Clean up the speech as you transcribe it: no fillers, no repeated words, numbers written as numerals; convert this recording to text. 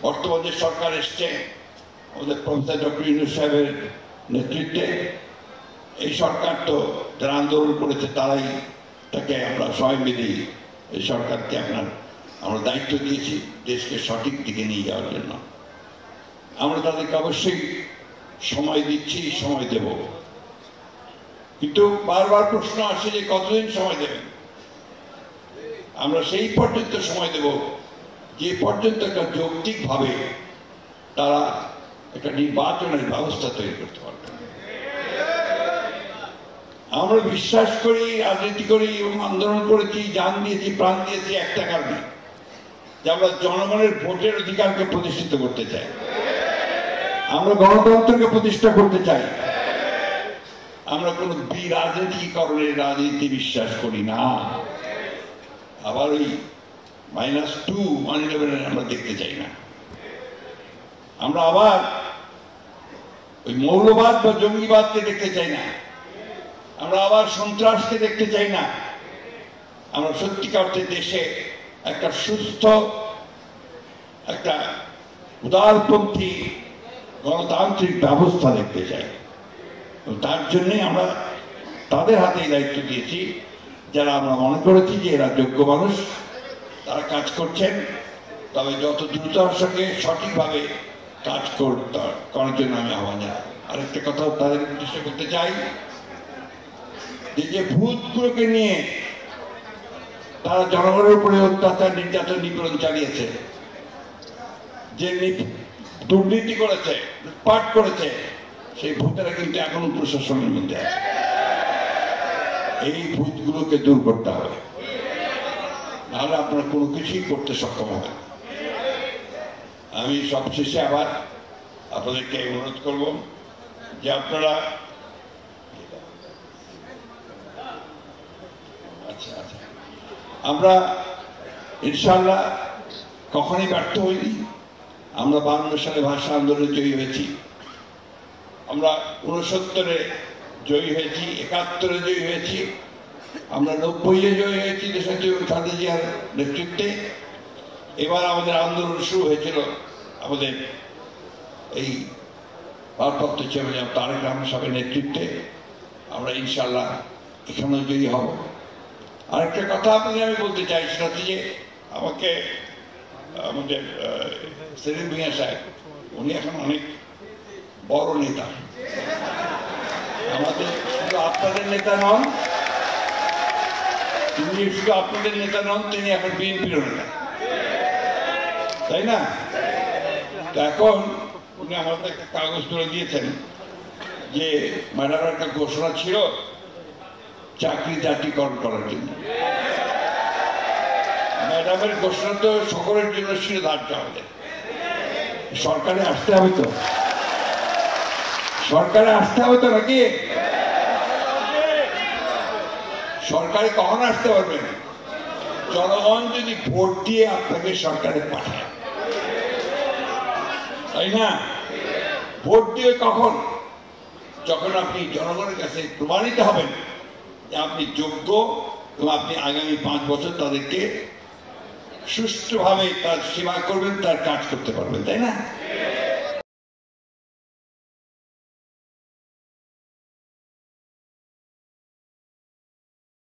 বর্তমান যে সরকার এসছে আমাদের প্রফেসর ডক্টর ইউনূস সাহেবের নেতৃত্বে, এই সরকার তো যারা আন্দোলন করেছে তারাই তাকে আমরা সবাই মিলে এই সরকারকে আমরা দায়িত্ব দিয়েছি দেশকে সঠিক দিকে নিয়ে যাওয়ার জন্য। আমরা তাদেরকে অবশ্যই সময় দিচ্ছি, সময় দেব, কিন্তু বারবার প্রশ্ন আসে যে কতদিন সময় দেবেন। আমরা সেই পর্যন্ত সময় দেব যে পর্যন্ত একটা যৌক্তিকভাবে তারা একটা নির্বাচনের ব্যবস্থা তৈরি করতে পারবে। আমরা বিশ্বাস করি, রাজনীতি করি এবং আন্দোলন করেছি, জান দিয়েছি, প্রাণ দিয়েছি একটা কারণে, যে আমরা জনগণের ভোটের অধিকারকে প্রতিষ্ঠিত করতে চাই, আমরা গণতন্ত্রকে প্রতিষ্ঠা করতে চাই। আমরা কোনো বিরাজনীতিকরণের রাজনীতি বিশ্বাস করি না। আবার ওই -2 111 আমরা দেখতে চাই না। আমরা আবার ওই মৌলবাদ বা জঙ্গিবাদকে দেখতে চাই না। আমরা আবার সন্ত্রাসকে দেখতে চাই না। আমরা সত্যিকার অর্থে দেশে একটা সুস্থ, একটা উদারপন্থী গণতান্ত্রিক ব্যবস্থা দেখতে চাই। তার জন্যই আমরা তাদের হাতেই দায়িত্ব দিয়েছি, যারা আমরা মনে করেছি যে এরা যোগ্য মানুষ, তারা কাজ করছেন। তবে যত দ্রুততার সঙ্গে সঠিকভাবে কাজ করার জন্য আমি আহ্বান জানাই। আরেকটা কথা তাদের উদ্দেশ্যে করতে চাই, যে ভূতগুলোকে নিয়ে তারা জনগণের উপরে অত্যাচার, নির্যাতন, নিপীড়ন চালিয়েছে, যে দুর্নীতি করেছে, লুটপাট করেছে, সেই ভূতেরা কিন্তু এখনো প্রশাসনের মধ্যে আছে। এই ভূতগুলোকে দূর করতে হবে, নাহলে আপনারা কোনো কিছুই করতে সক্ষম হবেন। আমি সবশেষে আবার আপনাদেরকে অনুরোধ করব যে আপনারা আমরা ইনশাআল্লাহ কখনই ব্যর্থ হইনি। আমরা 52 সালে ভাষা আন্দোলনে জয়ী হয়েছি, আমরা 69-এ জয়ী হয়েছি, 71-এ জয়ী হয়েছি, আমরা 90-এ জয়ী হয়েছি দেশনেত্রী খালেদা জিয়ার নেতৃত্বে। এবার আমাদের আন্দোলন শুরু হয়েছিল আমাদের এই ভারপ্রাপ্ত চেয়ারম্যান তারেক রহমান সাহেবের নেতৃত্বে। আমরা ইনশাআল্লাহ এখানেও জয়ী হব। আরেকটা কথা আপনাদের আমি বলতে চাই, সেটা হচ্ছে যে আমাকে আমাদের সেলিম ভূঁইয়া সাহেব, উনি এখন অনেক বড় নেতা, আমাদের শুধু আপনাদের নেতা নন, তিনি শুধু আপনাদের নেতা নন, তিনি এখন বিএনপির নেতা, তাই না? তো এখন উনি আমাদের একটা কাগজ তুলে দিয়েছেন যে ম্যাডামের একটা ঘোষণা ছিল চাকরি জাতীয়করণ করার জন্য। ম্যাডামের ঘোষণা তো সকলের জন্য ছিল ধার্য, আমাদের সরকারে আসতে হবে তো, সরকারে আসতে হবে তো নাকি? সরকারে কখন আসতে পারবেন? জনগণ যদি ভোট দিয়ে আপনাকে সরকারে পাঠায়, তাই না? ভোট দিয়ে কখন? যখন আপনি জনগণের কাছে প্রমাণিত হবেন যে আপনি যোগ্য এবং আপনি আগামী 5 বছর তাদেরকে সুষ্ঠুভাবে তার সেবা করবেন, তার কাজ করতে পারবেন, তাই না?